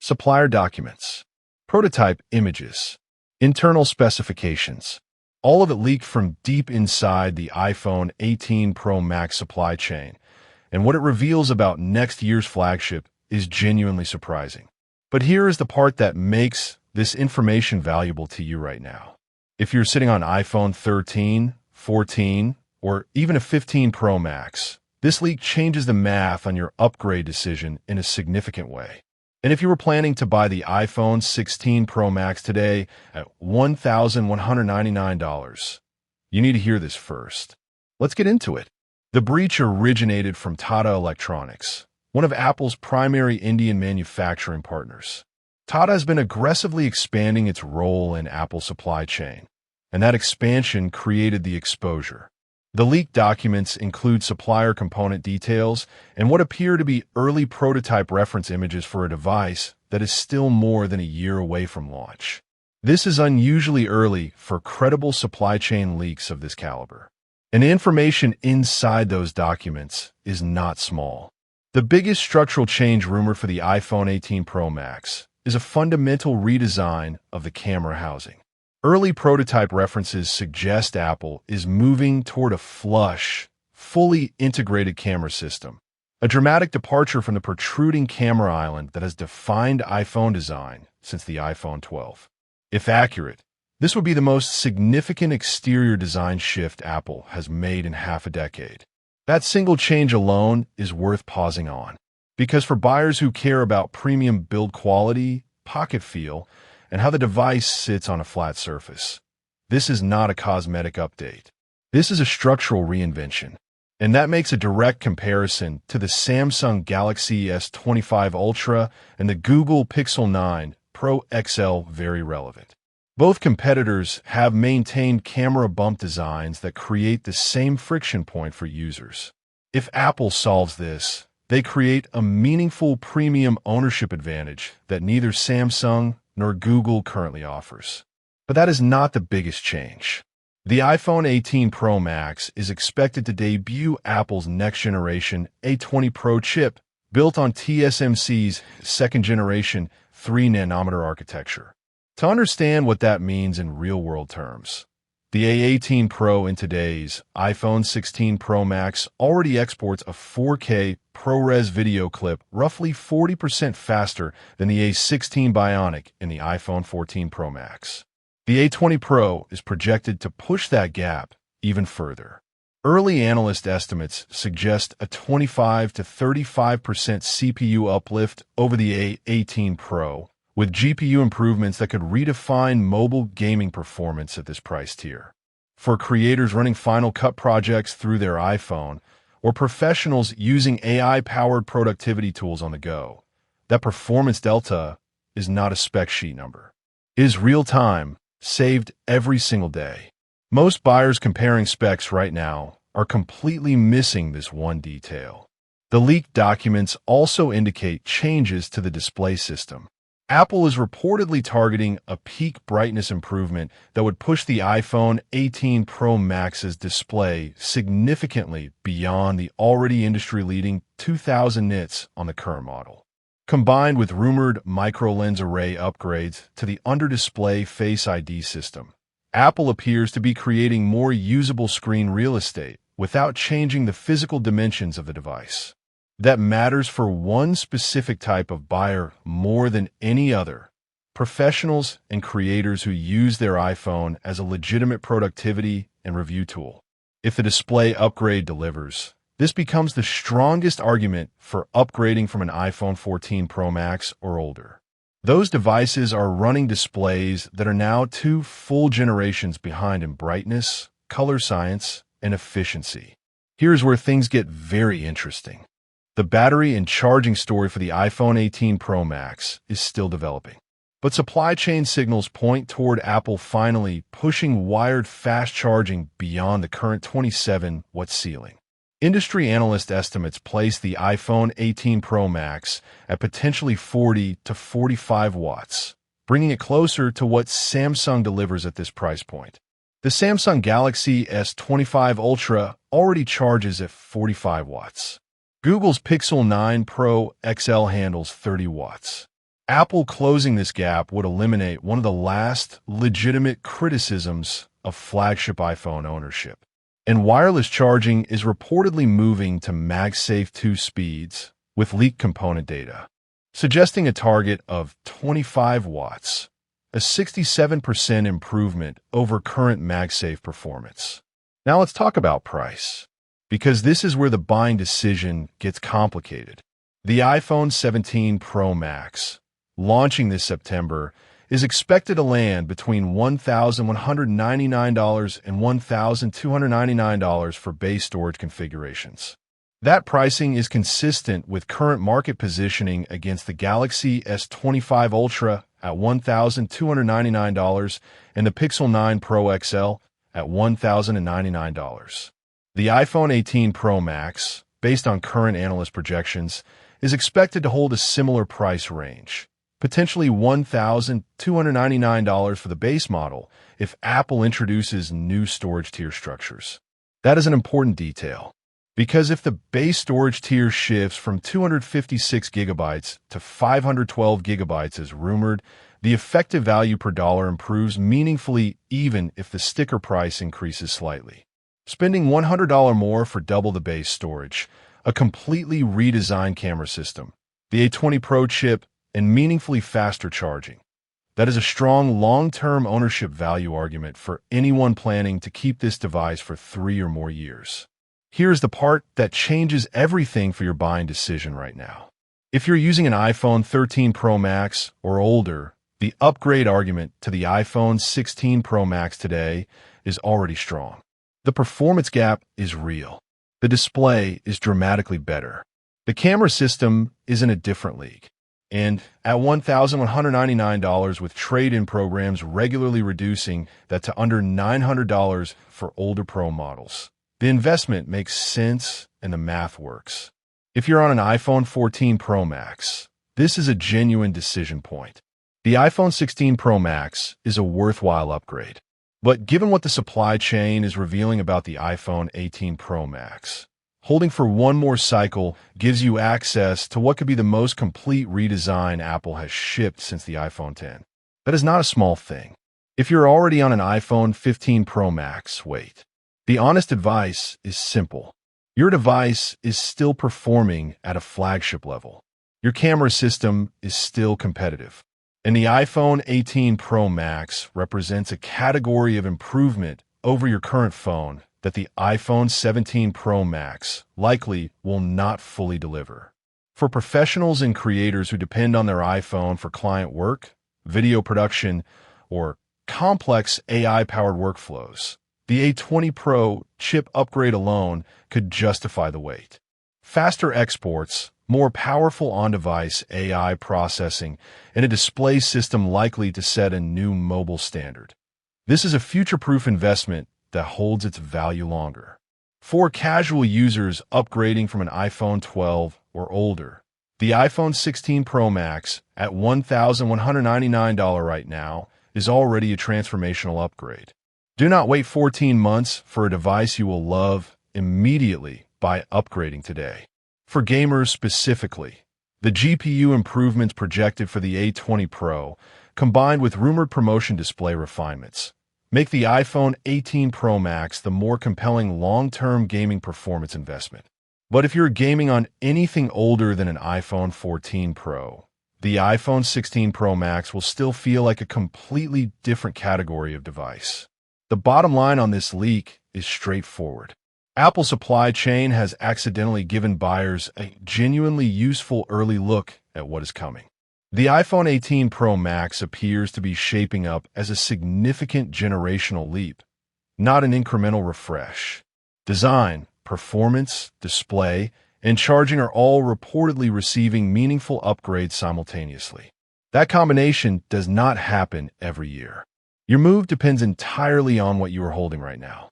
supplier documents, prototype images, internal specifications. All of it leaked from deep inside the iPhone 18 Pro Max supply chain, and what it reveals about next year's flagship is genuinely surprising. But here is the part that makes this information valuable to you right now. If you're sitting on iPhone 13, 14, or even a 15 Pro Max, this leak changes the math on your upgrade decision in a significant way. And if you were planning to buy the iPhone 16 Pro Max today at $1,199, you need to hear this first. Let's get into it. The breach originated from Tata Electronics, one of Apple's primary Indian manufacturing partners. Tata has been aggressively expanding its role in Apple's supply chain, and that expansion created the exposure. The leaked documents include supplier component details and what appear to be early prototype reference images for a device that is still more than a year away from launch. This is unusually early for credible supply chain leaks of this caliber. And the information inside those documents is not small. The biggest structural change rumor for the iPhone 18 Pro Max is a fundamental redesign of the camera housing. Early prototype references suggest Apple is moving toward a flush, fully integrated camera system, a dramatic departure from the protruding camera island that has defined iPhone design since the iPhone 12. If accurate, this would be the most significant exterior design shift Apple has made in half a decade. That single change alone is worth pausing on, because for buyers who care about premium build quality, pocket feel, and how the device sits on a flat surface, this is not a cosmetic update. This is a structural reinvention, and that makes a direct comparison to the Samsung Galaxy S25 Ultra and the Google Pixel 9 Pro XL very relevant. Both competitors have maintained camera bump designs that create the same friction point for users. If Apple solves this, they create a meaningful premium ownership advantage that neither Samsung nor Google currently offers. But that is not the biggest change. The iPhone 18 Pro Max is expected to debut Apple's next-generation A20 Pro chip built on TSMC's second-generation 3nm architecture. To understand what that means in real-world terms, the A18 Pro in today's iPhone 16 Pro Max already exports a 4K ProRes video clip roughly 40% faster than the A16 Bionic in the iPhone 14 Pro Max. The A20 Pro is projected to push that gap even further. Early analyst estimates suggest a 25 to 35% CPU uplift over the A18 Pro, with GPU improvements that could redefine mobile gaming performance at this price tier. For creators running Final Cut projects through their iPhone, or professionals using AI-powered productivity tools on the go, that performance delta is not a spec sheet number. It is real-time, saved every single day. Most buyers comparing specs right now are completely missing this one detail. The leaked documents also indicate changes to the display system. Apple is reportedly targeting a peak brightness improvement that would push the iPhone 18 Pro Max's display significantly beyond the already industry-leading 2000 nits on the current model. Combined with rumored micro-lens array upgrades to the under-display Face ID system, Apple appears to be creating more usable screen real estate without changing the physical dimensions of the device. That matters for one specific type of buyer more than any other: professionals and creators who use their iPhone as a legitimate productivity and review tool. If the display upgrade delivers, this becomes the strongest argument for upgrading from an iPhone 14 Pro Max or older. Those devices are running displays that are now 2 full generations behind in brightness, color science, and efficiency. Here's where things get very interesting. The battery and charging story for the iPhone 18 Pro Max is still developing, but supply chain signals point toward Apple finally pushing wired fast charging beyond the current 27-watt ceiling. Industry analyst estimates place the iPhone 18 Pro Max at potentially 40 to 45 watts, bringing it closer to what Samsung delivers at this price point. The Samsung Galaxy S25 Ultra already charges at 45 watts. Google's Pixel 9 Pro XL handles 30 watts. Apple closing this gap would eliminate one of the last legitimate criticisms of flagship iPhone ownership. And wireless charging is reportedly moving to MagSafe 2 speeds with leaked component data, suggesting a target of 25 watts, a 67% improvement over current MagSafe performance. Now let's talk about price, because this is where the buying decision gets complicated. The iPhone 17 Pro Max, launching this September, is expected to land between $1,199 and $1,299 for base storage configurations. That pricing is consistent with current market positioning against the Galaxy S25 Ultra at $1,299 and the Pixel 9 Pro XL at $1,099. The iPhone 18 Pro Max, based on current analyst projections, is expected to hold a similar price range, potentially $1,299 for the base model if Apple introduces new storage tier structures. That is an important detail, because if the base storage tier shifts from 256 gigabytes to 512 gigabytes as rumored, the effective value per dollar improves meaningfully even if the sticker price increases slightly. Spending $100 more for double the base storage, a completely redesigned camera system, the A20 Pro chip, and meaningfully faster charging. That is a strong long-term ownership value argument for anyone planning to keep this device for 3 or more years. Here's the part that changes everything for your buying decision right now. If you're using an iPhone 13 Pro Max or older, the upgrade argument to the iPhone 16 Pro Max today is already strong. The performance gap is real. The display is dramatically better. The camera system is in a different league. And at $1,199 with trade-in programs regularly reducing that to under $900 for older Pro models. The investment makes sense and the math works. If you're on an iPhone 14 Pro Max, this is a genuine decision point. The iPhone 16 Pro Max is a worthwhile upgrade. But given what the supply chain is revealing about the iPhone 18 Pro Max, holding for one more cycle gives you access to what could be the most complete redesign Apple has shipped since the iPhone X. That is not a small thing. If you're already on an iPhone 15 Pro Max, wait. The honest advice is simple. Your device is still performing at a flagship level. Your camera system is still competitive. And the iPhone 18 Pro Max represents a category of improvement over your current phone that the iPhone 17 Pro Max likely will not fully deliver. For professionals and creators who depend on their iPhone for client work, video production, or complex AI-powered workflows, the A20 Pro chip upgrade alone could justify the wait. Faster exports, more powerful on-device AI processing, and a display system likely to set a new mobile standard. This is a future-proof investment that holds its value longer. For casual users upgrading from an iPhone 12 or older, the iPhone 16 Pro Max at $1,199 right now is already a transformational upgrade. Do not wait 14 months for a device you will love immediately by upgrading today. For gamers specifically, the GPU improvements projected for the A20 Pro, combined with rumored promotion display refinements, make the iPhone 18 Pro Max the more compelling long-term gaming performance investment. But if you're gaming on anything older than an iPhone 14 Pro, the iPhone 16 Pro Max will still feel like a completely different category of device. The bottom line on this leak is straightforward. Apple's supply chain has accidentally given buyers a genuinely useful early look at what is coming. The iPhone 18 Pro Max appears to be shaping up as a significant generational leap, not an incremental refresh. Design, performance, display, and charging are all reportedly receiving meaningful upgrades simultaneously. That combination does not happen every year. Your move depends entirely on what you are holding right now.